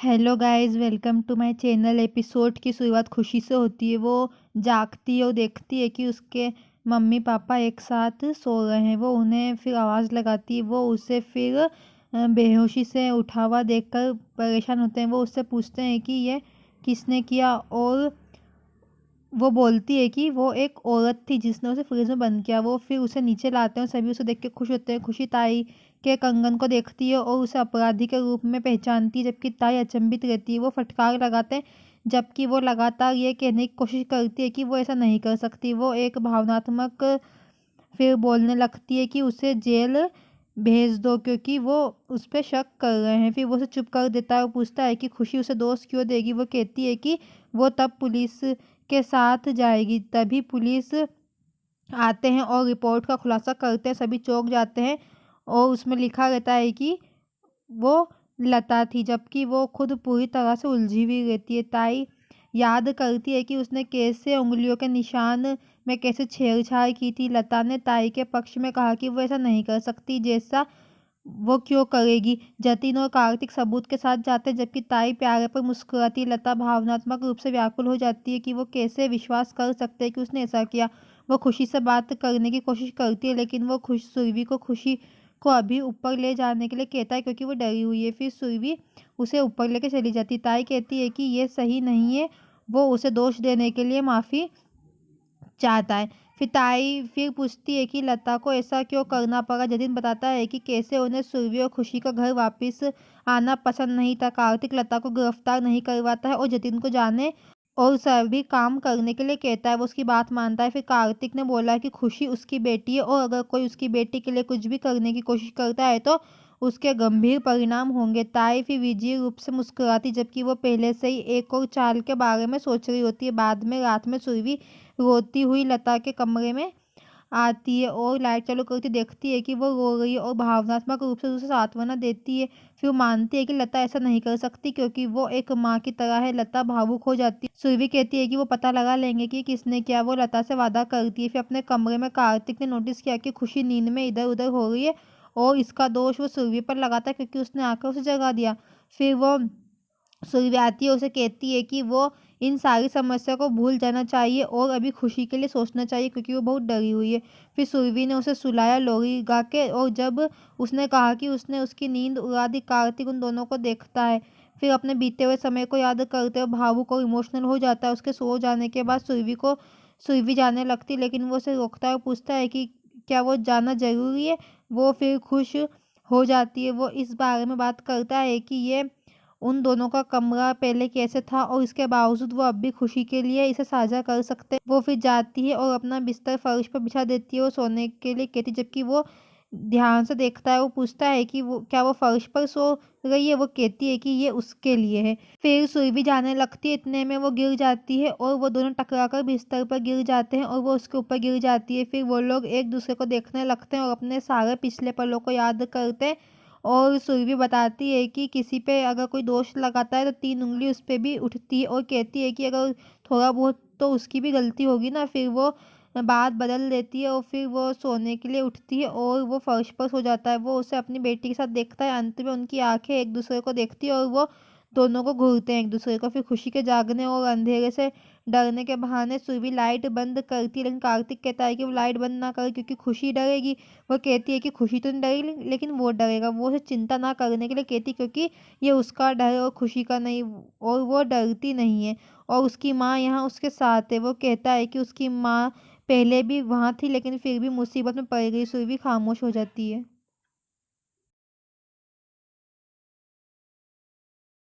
Hello guys, welcome to my channel. Episode की शुरुआत खुशी से होती है। वो जागती है और देखती है कि उसके मम्मी पापा एक साथ सो रहे हैं। वो उन्हें फिर आवाज़ लगाती है। वो उसे फिर बेहोशी से उठा हुआ देखकर परेशान होते हैं। वो उससे पूछते हैं कि ये किसने किया, और वो बोलती है कि वो एक औरत थी जिसने उसे फ्रिज में बंद किया। वो फिर उसे नीचे लाते हैं और सभी उसे देख के खुश होते हैं। खुशी ताई के कंगन को देखती है और उसे अपराधी के रूप में पहचानती है, जबकि ताई अचंभित रहती है। वो फटकार लगाते हैं, जबकि वो लगातार ये कहने की कोशिश करती है कि वो ऐसा नहीं कर सकती। वो एक भावनात्मक फिर बोलने लगती है कि उसे जेल भेज दो क्योंकि वो उस पर शक कर रहे हैं। फिर वो उसे चुप कर देता है और पूछता है कि खुशी उसे दोष क्यों देगी। वो कहती है कि वो तब पुलिस के साथ जाएगी। तभी पुलिस आते हैं और रिपोर्ट का खुलासा करते हैं। सभी चौंक जाते हैं और उसमें लिखा रहता है कि वो लता थी, जबकि वो खुद पूरी तरह से उलझी हुई रहती है। ताई याद करती है कि उसने कैसे उंगलियों के निशान में कैसे छेड़छाड़ की थी। लता ने ताई के पक्ष में कहा कि वो ऐसा नहीं कर सकती, जैसा वो क्यों करेगी। जतिन और कार्तिक सबूत के साथ जाते हैं, जबकि ताई प्यारे पर मुस्कुराती है। लता भावनात्मक रूप से व्याकुल हो जाती है कि वो कैसे विश्वास कर सकते हैं कि उसने ऐसा किया। वो खुशी से बात करने की कोशिश करती है, लेकिन वो सुरभि को खुशी को अभी ऊपर ले जाने के लिए कहता है क्योंकि वो डरी हुई है। फिर सुरभि उसे ऊपर लेकर चली जाती। ताई कहती है कि ये सही नहीं है। वो उसे दोष देने के लिए माफ़ी चाहता है। फिर ताई फिर पूछती है कि लता को ऐसा क्यों करना पड़ा। जतिन बताता है कि कैसे उन्हें सुरभि और खुशी का घर वापस आना पसंद नहीं था। कार्तिक लता को गिरफ्तार नहीं करवाता है और जतिन को जाने और सभी काम करने के लिए कहता है। वो उसकी बात मानता है। फिर कार्तिक ने बोला कि खुशी उसकी बेटी है और अगर कोई उसकी बेटी के लिए कुछ भी करने की कोशिश करता है तो उसके गंभीर परिणाम होंगे। ताई फिर विजयी रूप से मुस्कुराती, जबकि वो पहले से ही एक और चाल के बारे में सोच रही होती है। बाद में रात में सुरभि रोती हुई लता के कमरे में आती है और लाइट चालू करती देखती है कि वो रो रही है और भावनात्मक रूप से उसे सांत्वना देती है। फिर वो मानती है कि लता ऐसा नहीं कर सकती क्योंकि वो एक माँ की तरह है। लता भावुक हो जाती है। सुरभि कहती है कि वो पता लगा लेंगे कि किसने किया। वो लता से वादा करती है। फिर अपने कमरे में कार्तिक ने नोटिस किया कि खुशी नींद में इधर उधर हो रही है और इसका दोष वो सुरभि पर लगाता है क्योंकि उसने आकर उसे जगा दिया। फिर वो सुरभि आती है, उसे कहती है कि वो इन सारी समस्या को भूल जाना चाहिए और अभी खुशी के लिए सोचना चाहिए क्योंकि वो बहुत डरी हुई है। फिर सुरभि ने उसे सुलाया लोरी गा के, और जब उसने कहा कि उसने उसकी नींद उड़ा दी, कार्तिक उन दोनों को देखता है। फिर अपने बीते हुए समय को याद करते हुए भावुक और इमोशनल हो जाता है। उसके सो जाने के बाद सुरभि जाने लगती, लेकिन वो उसे रोकता है और पूछता है कि क्या वो जाना जरूरी है। वो फिर खुश हो जाती है। वो इस बारे में बात करता है कि ये उन दोनों का कमरा पहले कैसे था और इसके बावजूद वो अब भी खुशी के लिए इसे साझा कर सकते हैं। वो फिर जाती है और अपना बिस्तर फर्श पर बिछा देती है और सोने के लिए कहती, जबकि वो ध्यान से देखता है। वो पूछता है कि वो क्या वो फर्श पर सो रही है। वो कहती है कि ये उसके लिए है। फिर सुरभि जाने लगती है, इतने में वो गिर जाती है और वो दोनों टकराकर बिस्तर पर गिर जाते हैं और वो उसके ऊपर गिर जाती है। फिर वो लोग एक दूसरे को देखने लगते हैं और अपने सारे पिछले पलों को याद करते हैं। और सुरभि बताती है कि किसी पे अगर कोई दोष लगाता है तो 3 उंगली उस पे भी उठती है और कहती है कि अगर थोड़ा बहुत तो उसकी भी गलती होगी ना। फिर वो बात बदल देती है और फिर वो सोने के लिए उठती है और वो फर्श पर सो जाता है। वो उसे अपनी बेटी के साथ देखता है। अंत में उनकी आंखें एक दूसरे को देखती है और वो दोनों को घूरते हैं एक दूसरे को। फिर खुशी के जागने और अंधेरे से डरने के बहाने सुरभि लाइट बंद करती है, लेकिन कार्तिक कहता है कि वो लाइट बंद ना करे क्योंकि खुशी डरेगी। वो कहती है कि खुशी तो नहीं डरेगी लेकिन वो डरेगा। वो उसे चिंता ना करने के लिए कहती क्योंकि ये उसका डर है और खुशी का नहीं, और वो डरती नहीं है और उसकी माँ यहाँ उसके साथ है। वो कहता है कि उसकी माँ पहले भी वहाँ थी लेकिन फिर भी मुसीबत में पड़ गई। सुरभि खामोश हो जाती है।